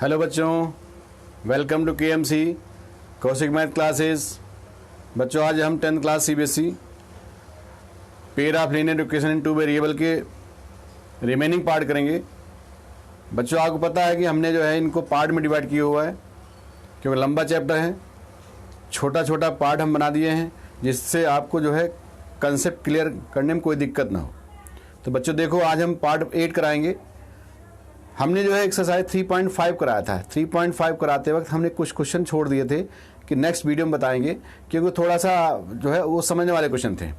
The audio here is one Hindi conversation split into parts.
हेलो बच्चों, welcome to KMC Kaushik math classes. बच्चों आज हम 10th class CBSE pair of linear equation in two variable के रिमेनिंग पार्ट करेंगे। बच्चों आपको पता है कि हमने जो है इनको पार्ट में डिवाइड किया हुआ है क्योंकि लंबा चैप्टर है। छोटा छोटा पार्ट हम बना दिए हैं जिससे आपको जो है कंसेप्ट क्लियर करने में कोई दिक्कत ना हो। तो बच्चों देखो, आज हम पार्ट 8 कराएंगे। हमने जो है एक्सरसाइज 3.5 कराया था। 3.5 कराते वक्त हमने कुछ क्वेश्चन छोड़ दिए थे कि नेक्स्ट वीडियो में बताएंगे क्योंकि थोड़ा सा जो है वो समझने वाले क्वेश्चन थे।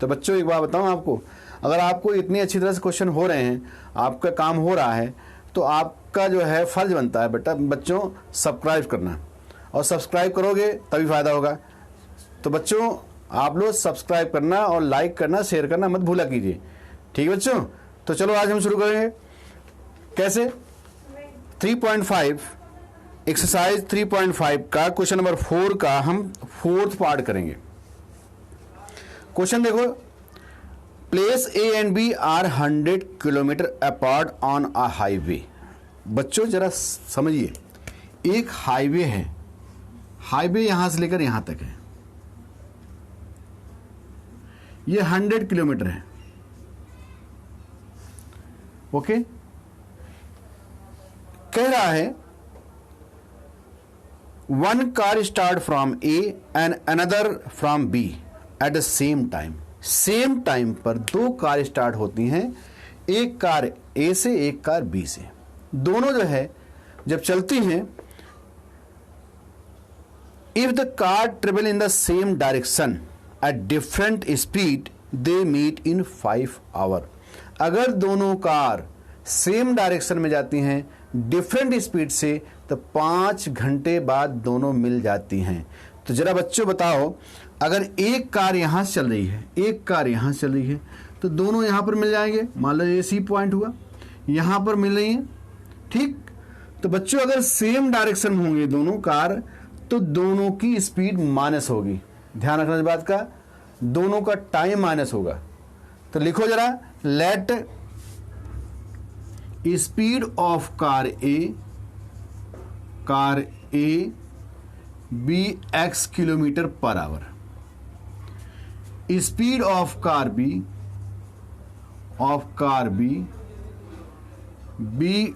तो बच्चों एक बात बताऊं आपको, अगर आपको इतनी अच्छी तरह से क्वेश्चन हो रहे हैं, आपका काम हो रहा है, तो आपका जो है फर्ज बनता है बेटा बच्चों सब्सक्राइब करना, और सब्सक्राइब करोगे तभी फ़ायदा होगा। तो बच्चों आप लोग सब्सक्राइब करना और लाइक करना, शेयर करना मत भूला कीजिए, ठीक है बच्चों। तो चलो आज हम शुरू करेंगे। कैसे? 3.5 एक्सरसाइज 3.5 का क्वेश्चन नंबर 4 का हम 4th पार्ट करेंगे। क्वेश्चन देखो, place A and B are 100 kilometre apart on a highway. बच्चों जरा समझिए, एक हाईवे है, हाईवे यहां से लेकर यहां तक है, ये 100 किलोमीटर है। ओके, कह रहा है one car start from A and another from B at the same time. Same time पर दो कार स्टार्ट होती हैं, एक कार A से एक कार B से। दोनों जो है जब चलती हैं, if the car travel in the same direction at different speed they meet in 5 hour. अगर दोनों कार सेम डायरेक्शन में जाती हैं डिफरेंट स्पीड से, तो 5 घंटे बाद दोनों मिल जाती हैं। तो जरा बच्चों बताओ, अगर एक कार यहां से चल रही है, एक कार यहां से चल रही है, तो दोनों यहां पर मिल जाएंगे। मान लो ये C पॉइंट हुआ, यहां पर मिल रही है, ठीक। तो बच्चों अगर सेम डायरेक्शन में होंगे दोनों कार, तो दोनों की स्पीड माइनस होगी। ध्यान रखना इस बात का, दोनों का टाइम माइनस होगा। तो लिखो जरा, let speed of car A be x kilometre per our, speed of car B be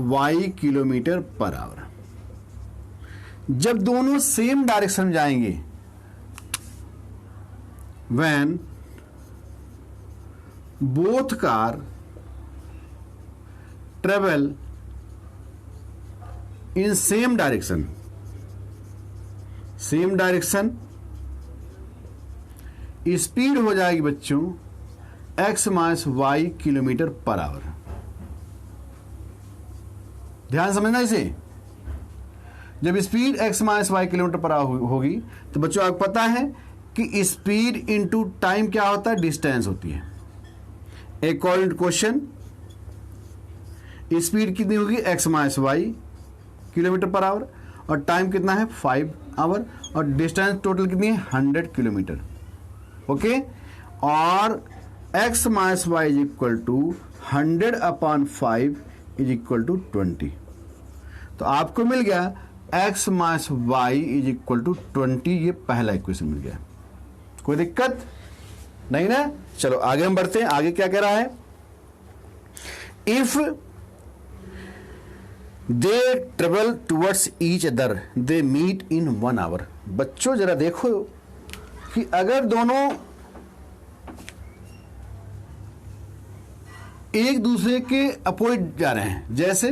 y kilometre per our. जब दोनों सेम डायरेक्शन में जाएंगे, when both car travel in same direction, speed हो जाएगी बच्चों x minus y kilometre per our. ध्यान समझना इसे, जब speed x minus y kilometre per our होगी, तो बच्चों आपको पता है कि स्पीड इनटू टाइम क्या होता है, डिस्टेंस होती है। अकॉर्डिंग टू क्वेश्चन स्पीड कितनी होगी, x minus y kilometre per our, और टाइम कितना है 5 आवर, और डिस्टेंस टोटल कितनी है 100 किलोमीटर। ओके, और x minus y is equal to 100 upon 5 is equal to 20। तो आपको मिल गया x minus y is equal to 20। ये पहला इक्वेशन मिल गया, कोई दिक्कत नहीं ना। चलो आगे हम बढ़ते हैं। आगे क्या कह रहा है, if they travel towards each other they meet in 1 hour. बच्चों जरा देखो कि अगर दोनों एक दूसरे के अपोजिट जा रहे हैं, जैसे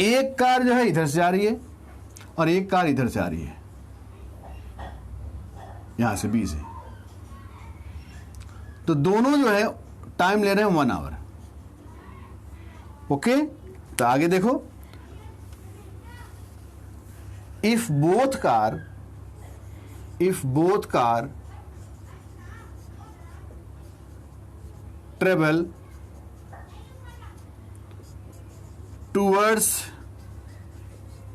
एक कार जो है इधर से जा रही है और एक कार इधर से आ रही है, यहां से B से, तो दोनों जो है टाइम ले रहे हैं 1 आवर। ओके, तो आगे देखो, if both car travel towards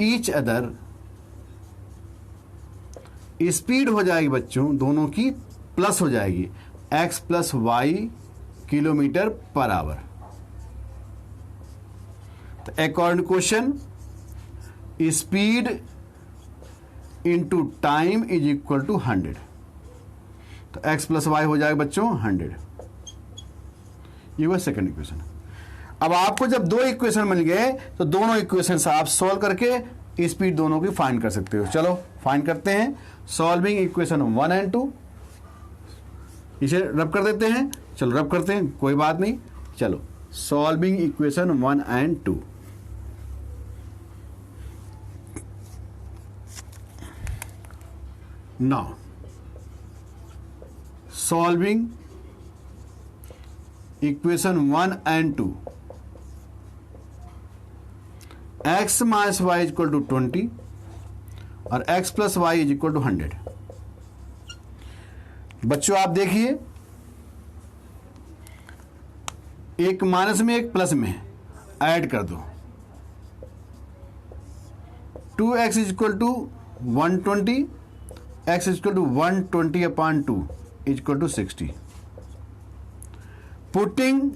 each other, speed हो जाएगी बच्चों दोनों की प्लस हो जाएगी, x plus y kilometre per hour. तो according question speed into time is equal to 100, तो x प्लस वाई हो जाएगा बच्चों 100। ये हुआ सेकंड इक्वेशन। अब आपको जब दो इक्वेशन मिल गए तो दोनों इक्वेशन आप सॉल्व करके स्पीड दोनों की फाइंड कर सकते हो। चलो फाइंड करते हैं। सॉल्विंग इक्वेशन 1 एंड 2, इसे रब कर देते हैं। चलो रब करते हैं, कोई बात नहीं। चलो solving equation 1 and 2, now solving equation 1 and 2, x minus y is equal to 20 और x plus y is equal to 100। बच्चों आप देखिए, एक माइनस में एक प्लस में ऐड कर दो। 2x is equal to 120, x is equal to 120 upon 2 is equal to 60। Putting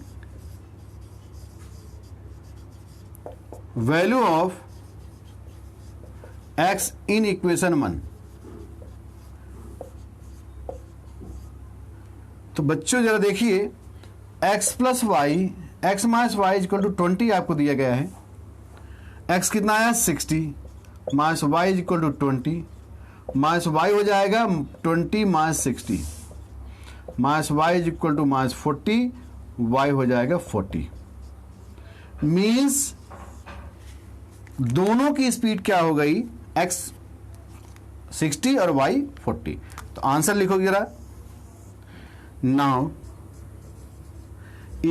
value of x in equation 1, तो बच्चों जरा देखिए, x plus y, x minus y equal to 20 आपको दिया गया है। x कितना आया 60, minus y equal to 20, minus y हो जाएगा 20 minus 60, minus y equal to minus 40, y हो जाएगा 40। मीन्स दोनों की स्पीड क्या हो गई, x 60 और y 40। तो आंसर लिखो जरा। Now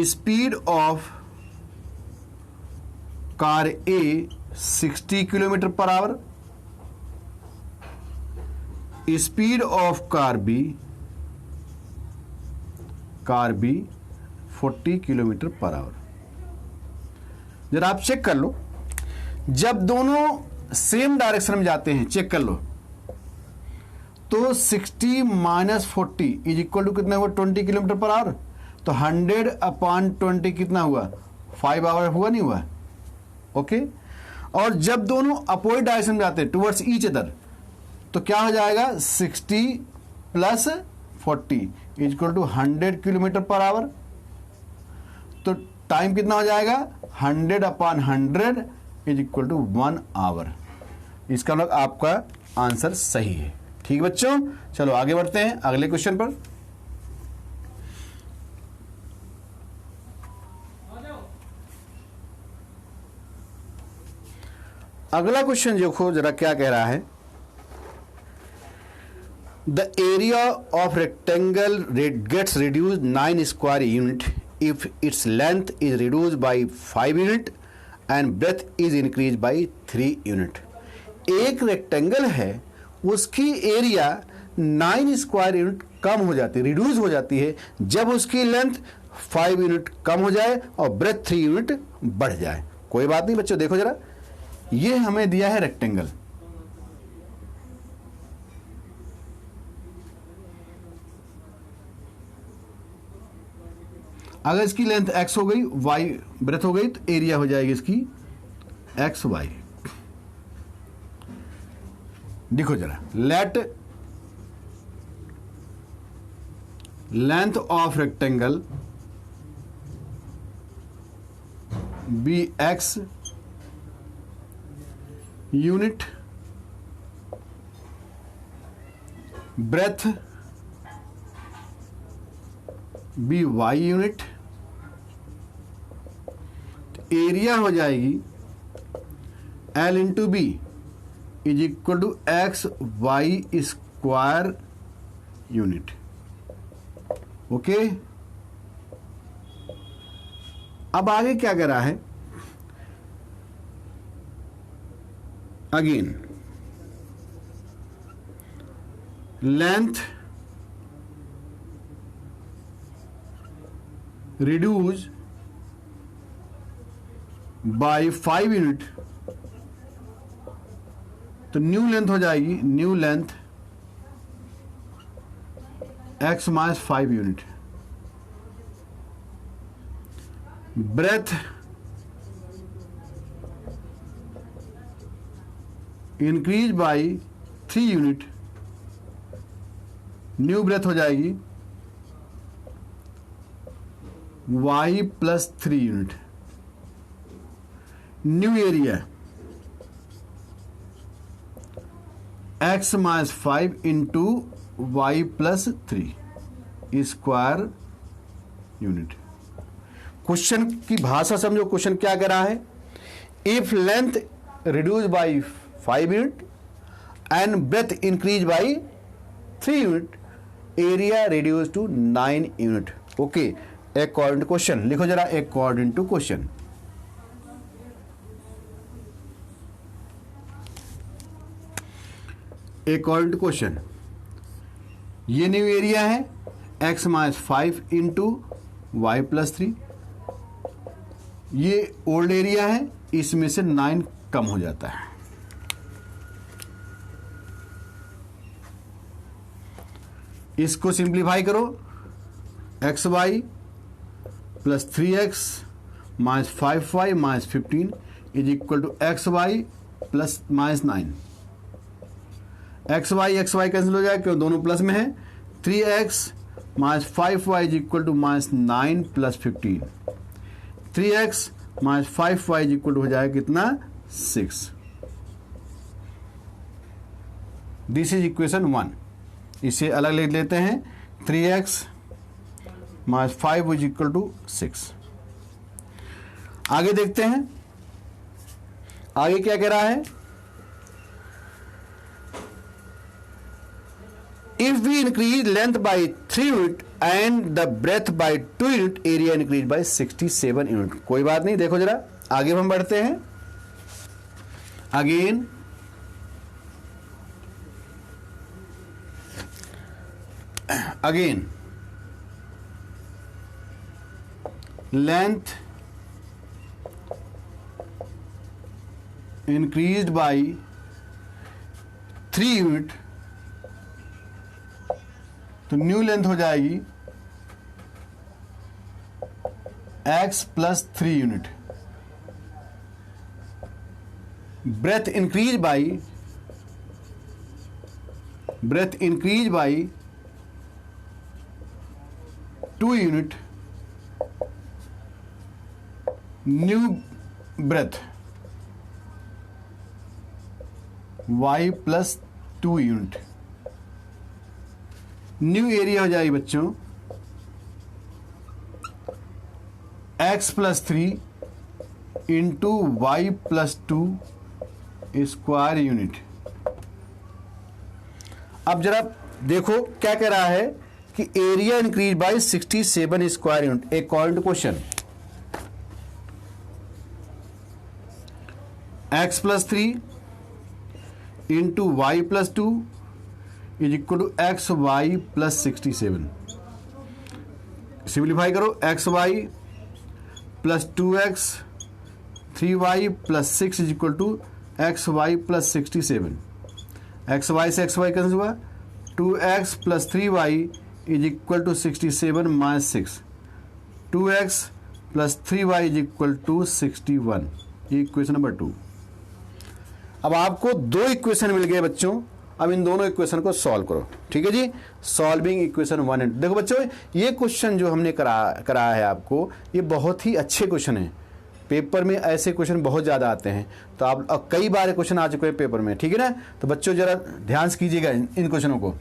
speed of car A 60 kilometre per our, speed of car B 40 kilometre per our. जरा आप चेक कर लो, जब दोनों सेम डायरेक्शन में जाते हैं, चेक कर लो, तो 60 माइनस 40 इज इक्वल टू कितना हुआ 20 किलोमीटर पर आवर। तो 100 अपॉन 20 कितना हुआ 5 आवर हुआ, नहीं हुआ? ओके। और जब दोनों अपोजिट डायरेक्शन में जाते हैं टुवर्ड्स ईच अदर, तो क्या हो जाएगा 60 plus 40 is equal to 100 kilometre per hour. तो टाइम कितना हो जाएगा 100 upon 100 is equal to 1 hour. इसका मतलब आपका आंसर सही है। ठीक बच्चों, चलो आगे बढ़ते हैं अगले क्वेश्चन पर। अगला क्वेश्चन देखो जरा क्या कह रहा है। The area of rectangle gets reduced 9 square unit if its length is reduced by 5 unit and breadth is increase by 3 unit. एक रेक्टेंगल है, उसकी एरिया 9 स्क्वायर यूनिट कम हो जाती है, रिड्यूस हो जाती है, जब उसकी लेंथ 5 यूनिट कम हो जाए और ब्रेथ 3 यूनिट बढ़ जाए। कोई बात नहीं बच्चों, देखो जरा, ये हमें दिया है रेक्टेंगल। अगर इसकी लेंथ x हो गई, y ब्रेथ हो गई, तो एरिया हो जाएगी इसकी एक्स वाई। देखो जरा, let length of rectangle be x unit, breadth be y unit, area हो जाएगी L into B is equal to x y square unit. Okay, अब आगे क्या कर रहा है, again length reduce by 5 unit, तो न्यू लेंथ हो जाएगी, new length x minus 5 unit, breadth increase by 3 unit, new breadth हो जाएगी y plus 3 unit, new area x minus 5 into y plus 3 square unit. Question की भाषा समझो, क्वेश्चन क्या कह रहा है, if length reduce by 5 unit and breadth increase by 3 unit, area reduce to 9 unit. Okay, according to question लिखो जरा, according to question. According to question, ये न्यू एरिया है x minus 5 into y plus 3, ये ओल्ड एरिया है, इसमें से 9 कम हो जाता है। इसको सिंप्लीफाई करो, x y plus 3x minus 5y minus 15 is equal to x y plus minus 9। X y cancel हो जाए क्यों, दोनों प्लस में है। 3x minus 5y is equal to minus 9 plus 15, 3x minus 5y is equal to हो जाएगा कितना, 6। This is equation 1। इसे अलग लिख लेते हैं, 3x minus 5 is equal to 6। आगे देखते हैं, आगे क्या कह रहा है, if we increase length by 3 unit and the breadth by 2 unit, area increase by 67 unit. कोई बात नहीं, देखो जरा आगे हम बढ़ते हैं। Again length increased by 3 unit, तो न्यू लेंथ हो जाएगी x plus 3 unit, breadth increase by 2 unit, new breadth y plus 2 unit, new area हो जाएगी बच्चों x plus 3 into y plus 2 square unit. अब जरा देखो क्या कह रहा है कि area increase by 67 square unit according to question. x plus 3 into y plus 2 is equal to x y plus 67। Simplify करो, x y plus 2x 3y plus 6 is equal to x y plus 67। X y से एक्स वाई कैंसिल हुआ, 2x plus 3y is equal to 67 minus 6, 2x plus 3y is equal to 61। ये इक्वेशन नंबर 2। अब आपको 2 इक्वेशन मिल गए बच्चों, अब इन दोनों इक्वेशन को सॉल्व करो। ठीक है जी, सॉल्विंग इक्वेशन 1 एंड। देखो बच्चों, ये क्वेश्चन जो हमने कराया है आपको, ये बहुत ही अच्छे क्वेश्चन हैं। पेपर में ऐसे क्वेश्चन बहुत ज़्यादा आते हैं, तो आप कई बार क्वेश्चन आ चुके हैं पेपर में, ठीक है ना। तो बच्चों जरा ध्यान से कीजिएगा इन क्वेश्चनों को।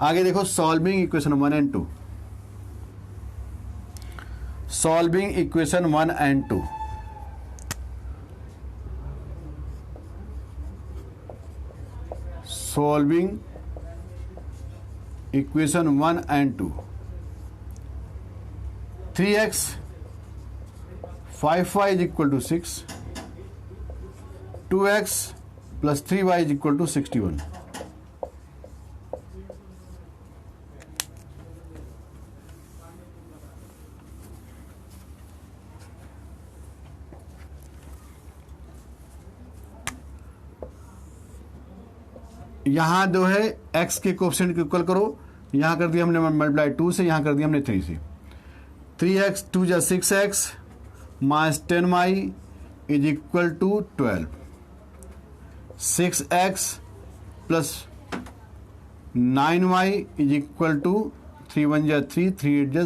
आगे देखो, solving equation 1 and 2, solving equation 1 and 2। Solving equation 1 and 2, 3x 5y is equal to 6, 2x plus 3y is equal to 61। यहाँ जो है x के कोएफिशिएंट को इक्वल करो, यहाँ कर दिया हमने मल्टीप्लाई 2 से, यहाँ कर दिया हमने 3 से। 3x 2 जा 6x minus 10y is equal to 12। 6x plus 9y is equal to 3 1 जा 3 3 8 जा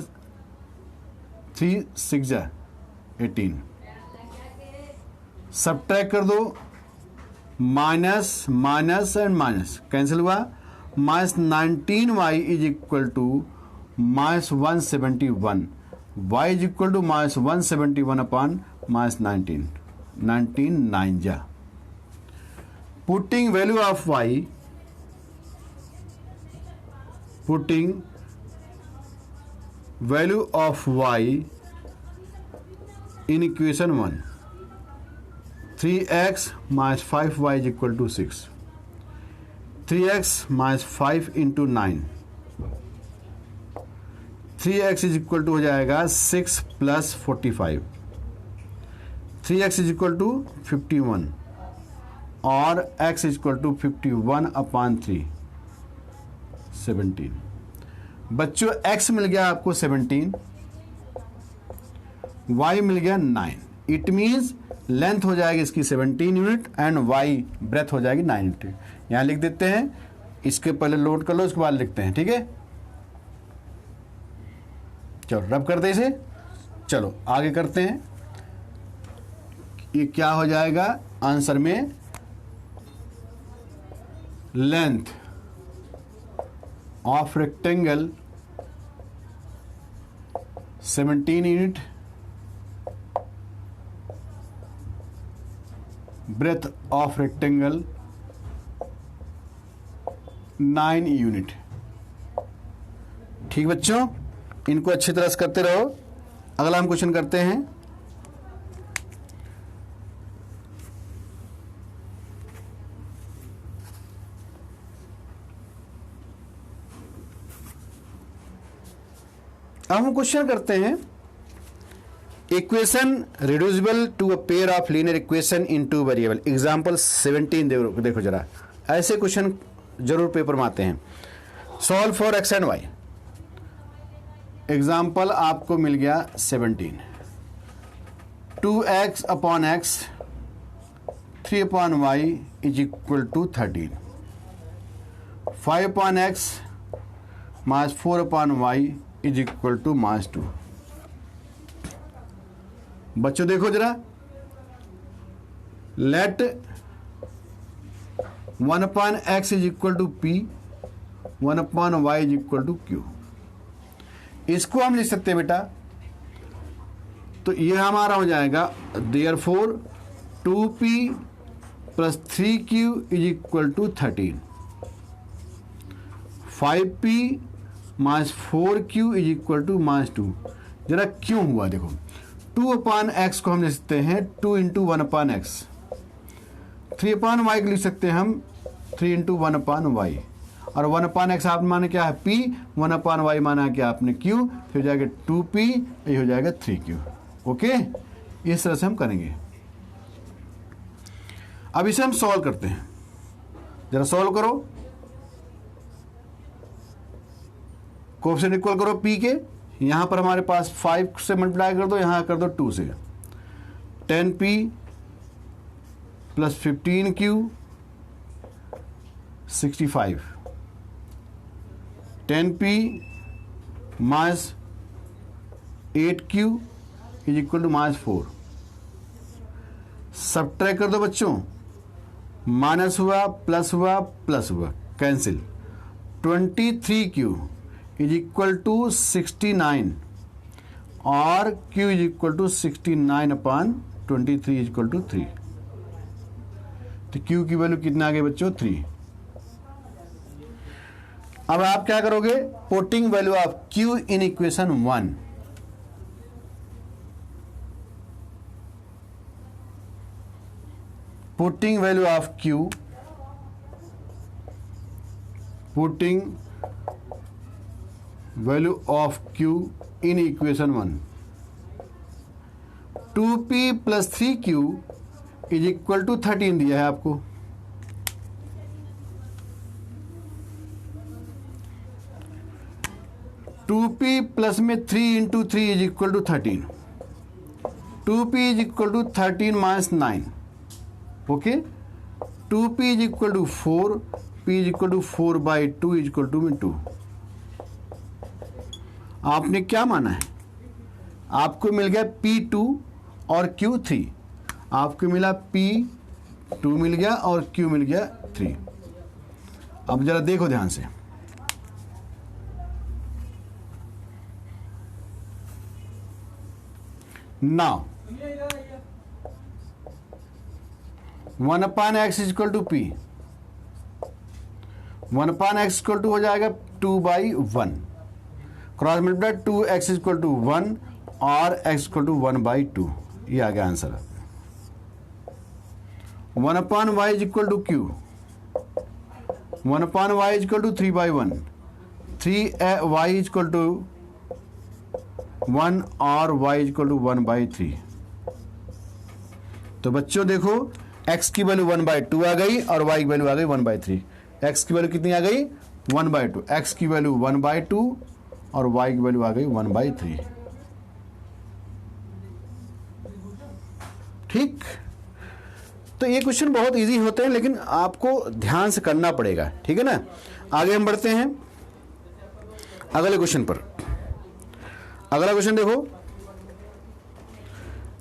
3 6 जा 18। सब्ट्रैक्ट कर दो, minus minus and minus cancel हुआ, minus 19y is equal to minus 171, y is equal to minus 171 upon minus 19, 19 9 जा। Putting value of y, putting value of y in equation 1, 3x minus 5y is equal to 6, 3x minus 5 into 9, 3x is equal to हो जाएगा 6 plus 45, 3x is equal to 51 और x is equal to 51 upon 3, 17। बच्चों x मिल गया आपको 17, y मिल गया 9। इट मीन्स लेंथ हो जाएगी इसकी 17 यूनिट एंड y ब्रेथ हो जाएगी 9 यूनिट। यहां लिख देते हैं, इसके पहले लोड कर लो, उसके बाद लिखते हैं, ठीक है। चलो रब करते इसे, चलो आगे करते हैं। ये क्या हो जाएगा आंसर में, length of rectangle 17 unit, breadth of rectangle 9 unit. ठीक बच्चों, इनको अच्छी तरह से करते रहो। अगला हम क्वेश्चन करते हैं। अब हम क्वेश्चन करते हैं, equation reducible to a pair of linear equation in two variable. Example 17 देखो जरा, ऐसे क्वेश्चन जरूर पेपर में आते हैं। Solve for x and y. Example आपको मिल गया 17, 2x upon x 3 upon y is equal to 13, 5 upon x minus 4 upon y is equal to minus 2। बच्चों देखो जरा, let 1 upon x is equal to p, 1 upon y is equal to q. इसको हम लिख सकते हैं बेटा, तो ये हमारा हो जाएगा therefore 2p plus 3q is equal to 13, 5p minus 4q is equal to minus 2। जरा क्यों हुआ देखो, 2 अपॉन एक्स को हम लिख सकते हैं 2 into 1 upon x, 3 upon y को लिख सकते हैं हम 3 इंटू 1 अपॉन वाई, और 1 अपॉन एक्स आप माने क्या है p, 1 अपॉन वाई माना क्या आपने q, फिर हो जाएगा 2p, ये हो जाएगा 3q। ओके, इस तरह से हम करेंगे। अब इसे हम सॉल्व करते हैं, जरा सॉल्व करो। कोएफिशिएंट इक्वल करो p के, यहां पर हमारे पास 5 से मल्टीप्लाई कर दो, यहां कर दो 2 से, 10p plus 15q 65, 10p minus 8q is equal to minus 4। Subtract कर दो बच्चों, माइनस हुआ प्लस हुआ प्लस हुआ cancel, 23q is equal to 69 और q is equal to 69 upon 23 is equal to 3। तो q की वैल्यू कितना आ गई बच्चों, 3। अब आप क्या करोगे, putting value of q in equation 1, putting value of q, putting value of q in equation 1, 2p plus 3q is equal to 13 दिया है आपको। टू पी प्लस में 3 into 3 is equal to 13, 2p is equal to 13 minus 9। Okay, 2p is equal to 4, p is equal to 4/2 is equal to 2। आपने क्या माना है? आपको मिल गया P2 और Q3, आपको मिला P2 मिल गया और Q मिल गया 3। अब जरा देखो ध्यान से, now 1/x is equal to P, 1/x equal to हो जाएगा 2/1, cross multiply 2x is equal to 1 और x इक्वल टू 1/2। ये आ गया answer. 1/y is equal to Q, 1/y is equal to 3/1, 3y is equal to 1 और y इज इक्वल टू 1/3। तो बच्चों देखो, x की वैल्यू 1/2 आ गई और y की वैल्यू आ गई 1/3। x की वैल्यू कितनी आ गई? 1/2। x की वैल्यू 1/2 और y की वैल्यू आ गई 1/3। ठीक, तो ये क्वेश्चन बहुत इजी होते हैं, लेकिन आपको ध्यान से करना पड़ेगा, ठीक है ना। आगे हम बढ़ते हैं अगले क्वेश्चन पर। अगला क्वेश्चन देखो,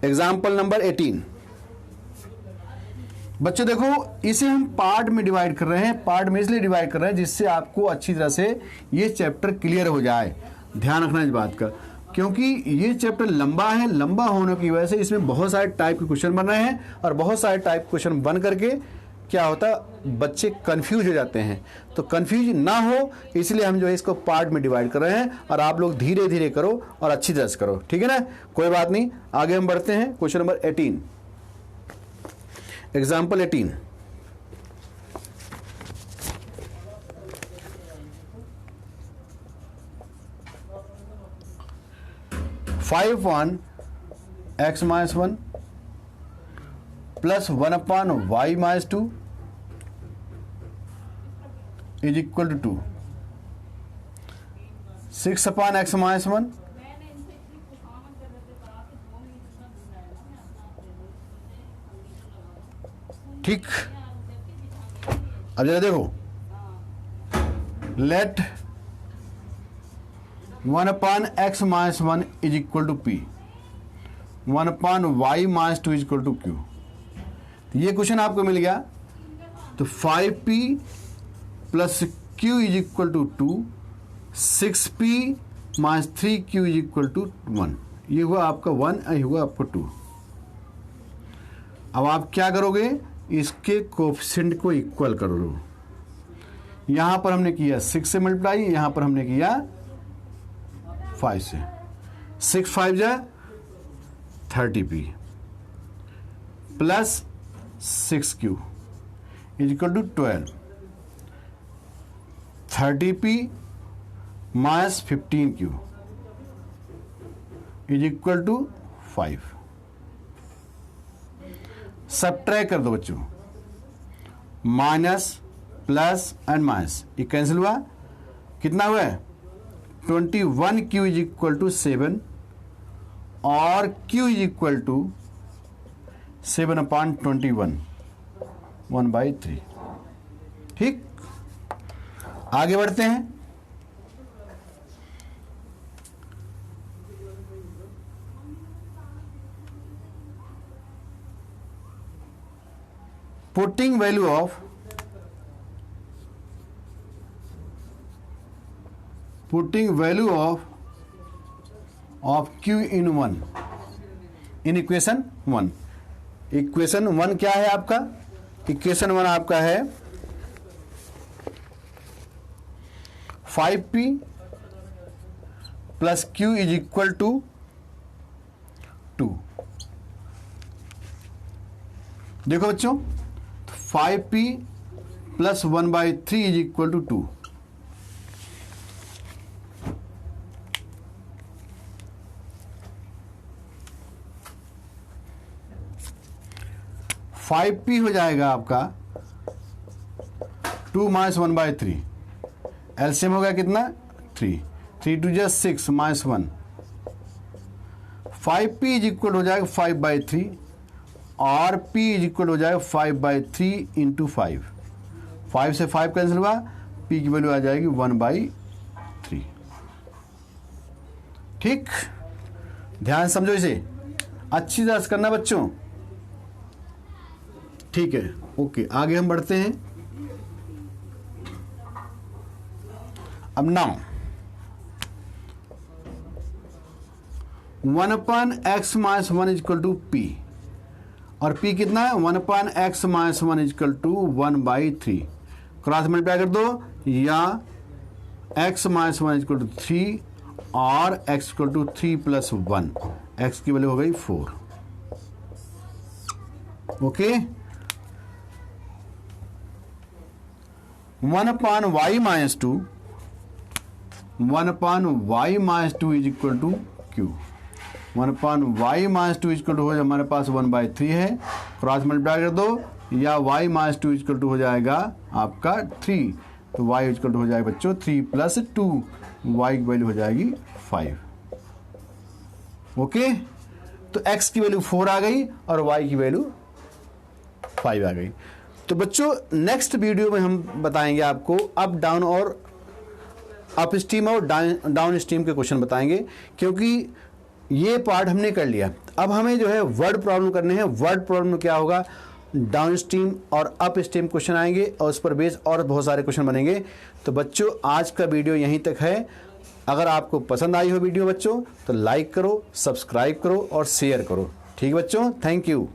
एग्जाम्पल नंबर 18। बच्चों देखो, इसे हम पार्ट में डिवाइड कर रहे हैं। पार्ट में इसलिए डिवाइड कर रहे हैं जिससे आपको अच्छी तरह से ये चैप्टर क्लियर हो जाए। ध्यान रखना इस बात का, क्योंकि ये चैप्टर लंबा है। लंबा होने की वजह से इसमें बहुत सारे टाइप के क्वेश्चन बन रहे हैं, और बहुत सारे टाइप के क्वेश्चन बन करके क्या होता है, बच्चे कंफ्यूज हो जाते हैं। तो कंफ्यूज ना हो इसलिए हम जो है इसको पार्ट में डिवाइड कर रहे हैं, और आप लोग धीरे धीरे करो और अच्छी तरह से करो, ठीक है ना। कोई बात नहीं, आगे हम बढ़ते हैं। Question number 18, example 18। Five 1 x minus 1 plus 1/y minus 2 is equal to 2। 6/x minus 1 ठीक। अब जरा देखो, let 1/x minus 1 is equal to P, 1/y minus 2 is equal to Q। तो ये क्वेश्चन आपको मिल गया। तो 5p plus Q is equal to 2, 6p minus 3Q is equal to 1। ये हुआ आपका 1, ये हुआ आपका 2। अब आप क्या करोगे, इसके कोएफिशिएंट को इक्वल कर लो। यहां पर हमने किया 6 से मल्टीप्लाई, यहां पर हमने किया 5 से। 6 5 जा 30p plus 6Q is equal to 12। 30p minus 15Q is equal to 5। Subtract कर दो बच्चों, माइनस प्लस एंड माइनस, ये कैंसिल हुआ। कितना हुआ है? 21Q इज इक्वल टू 7 और Q इज इक्वल टू 7/21, 1/3। ठीक, आगे बढ़ते हैं। Putting value of Q in 1 in equation 1। Equation 1 क्या है आपका? इक्वेशन 1 आपका है 5p plus Q is equal to 2। देखो बच्चों, 5p प्लस 1/3 is equal to 2। Five P हो जाएगा आपका 2 माइनस 1/3। एलसीएम हो गया कितना? 3। 3 2 जा 6 माइनस 1। 5p इज इक्वल हो जाएगा 5/3 और P इज इक्वल हो जाएगा 5/3 इंटू 5, 5 से 5 कैंसिल हुआ, P की वैल्यू आ जाएगी 1/3। ठीक, ध्यान समझो इसे, अच्छी तरह से करना बच्चों। ठीक है, ओके, आगे हम बढ़ते हैं। अब now 1/x - 1 is equal to P, और P कितना है 1/x - 1 is equal to 1/3। Cross multiply कर दो, या x - 1 इज इक्वल टू 3 और x इक्वल टू 3 + 1, x की वैल्यू हो गई 4। Okay, 1/y - 2, 1/y - 2 is equal to Q। 1/y - 2 is equal to हो जाए हमारे पास 1/3 है, क्रॉस मल्टीप्लाई कर दो, या y - 2 इज इक्वल टू हो जाएगा आपका 3, तो y इज इक्वल टू हो जाएगा बच्चों 3 + 2, y की वैल्यू हो जाएगी 5। ओके, तो x की वैल्यू 4 आ गई और y की वैल्यू 5 आ गई। तो बच्चों नेक्स्ट वीडियो में हम बताएंगे आपको अप डाउन और अप स्ट्रीम और डाउन स्ट्रीम के क्वेश्चन बताएंगे, क्योंकि ये पार्ट हमने कर लिया। अब हमें जो है वर्ड प्रॉब्लम करने हैं। वर्ड प्रॉब्लम में क्या होगा, डाउन स्ट्रीम और अप स्ट्रीम क्वेश्चन आएंगे और उस पर बेस और बहुत सारे क्वेश्चन बनेंगे। तो बच्चों आज का वीडियो यहीं तक है। अगर आपको पसंद आई हो वीडियो बच्चों तो लाइक करो, सब्सक्राइब करो और शेयर करो। ठीक बच्चों, थैंक यू।